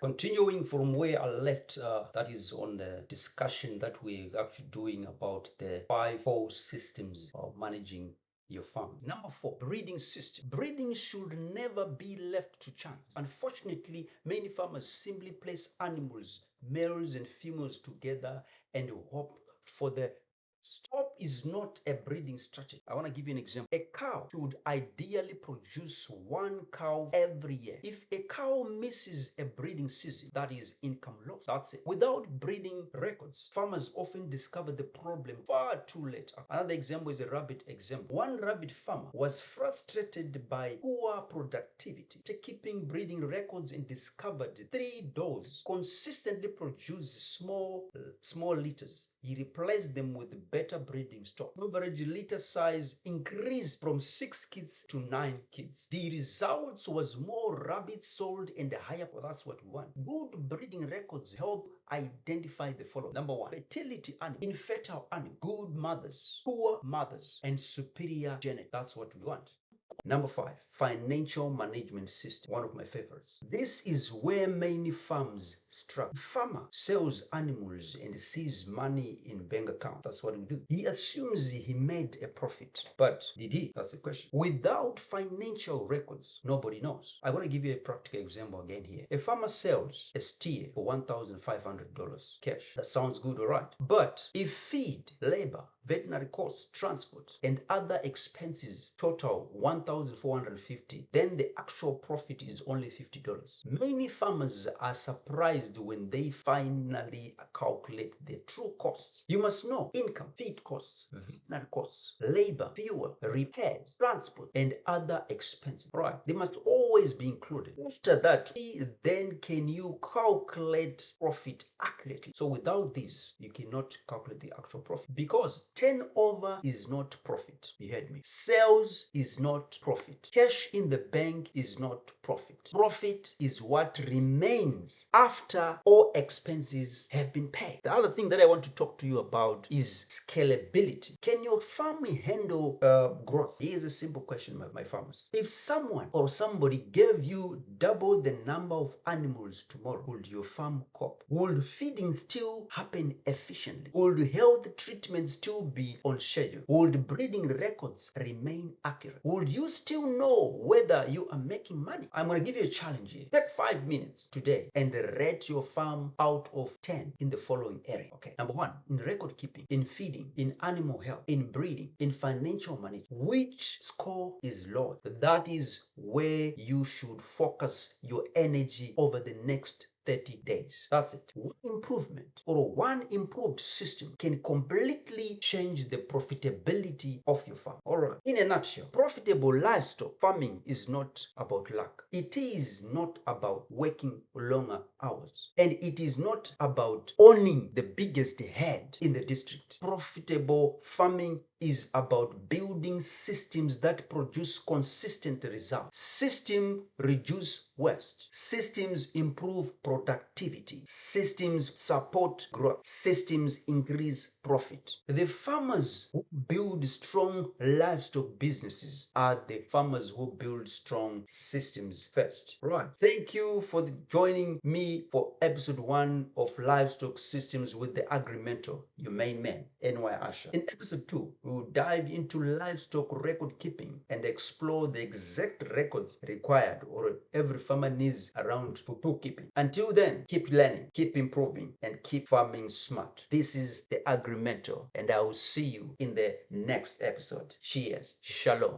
Continuing from where I left, that is on the discussion that we're actually doing about the 5 core systems of managing your farm. Number 4, breeding system. Breeding should never be left to chance. Unfortunately, many farmers simply place animals, males and females together and hope for the stop is not a breeding strategy. I want to give you an example. A cow should ideally produce 1 cow every year. If a cow misses a breeding season, that is income loss. That's it. Without breeding records, farmers often discover the problem far too late. Another example is a rabbit example. One rabbit farmer was frustrated by poor productivity, keeping breeding records, and discovered 3 does consistently produce small litters. He replaced them with better breeding stock. Average litter size increased from 6 kids to 9 kids. The results was more rabbits sold and higher. Well, that's what we want. Good breeding records help identify the following. Number 1, fertility animal, infertile animal, good mothers, poor mothers, and superior genetic. That's what we want. Number 5, financial management system, one of my favorites. This is where many farms struggle. Farmer sells animals and sees money in bank account. That's what we do. He assumes he made a profit, but did he? That's the question. Without financial records, nobody knows. I want to give you a practical example again here. A farmer sells a steer for $1,500 cash. That sounds good, all right. But if feed, labor, veterinary costs, transport, and other expenses total $1,450, then the actual profit is only $50. Many farmers are surprised when they finally calculate the true costs. You must know income, feed costs, veterinary costs, labor, fuel, repairs, transport, and other expenses. Right? They must always be included. After that, then can you calculate profit accurately? So without this, you cannot calculate the actual profit, because turnover is not profit. You heard me. Sales is not profit. Cash in the bank is not profit. Profit is what remains after all expenses have been paid. The other thing that I want to talk to you about is scalability. Can your farm handle growth? Here's a simple question, my farmers. If someone or somebody gave you double the number of animals tomorrow, would your farm cope? Would feeding still happen efficiently? Would health treatment still be on schedule? Would breeding records remain accurate? Would you still know whether you are making money? I'm going to give you a challenge here. Take 5 minutes today and rate your farm out of 10 in the following area. Okay. Number 1, in record keeping, in feeding, in animal health, in breeding, in financial management. Which score is low? That is where you should focus your energy over the next 30 days. That's it. One improvement or one improved system can completely change the profitability of your farm. All right. In a nutshell, profitable livestock farming is not about luck. It is not about working longer hours. And it is not about owning the biggest head in the district. Profitable farming is about building systems that produce consistent results. Systems reduce waste. Systems improve productivity. Systems support growth. Systems increase profit. The farmers who build strong livestock businesses are the farmers who build strong systems first. Right. Thank you for joining me for episode 1 of Livestock Systems with the Agri-Mentor, your main man, NY Asha. In episode 2, we will dive into livestock record keeping and explore the exact records required or every farmer needs around for bookkeeping. Until then, keep learning, keep improving, and keep farming smart. This is the Agri-Mentor, and I will see you in the next episode. Cheers. Shalom.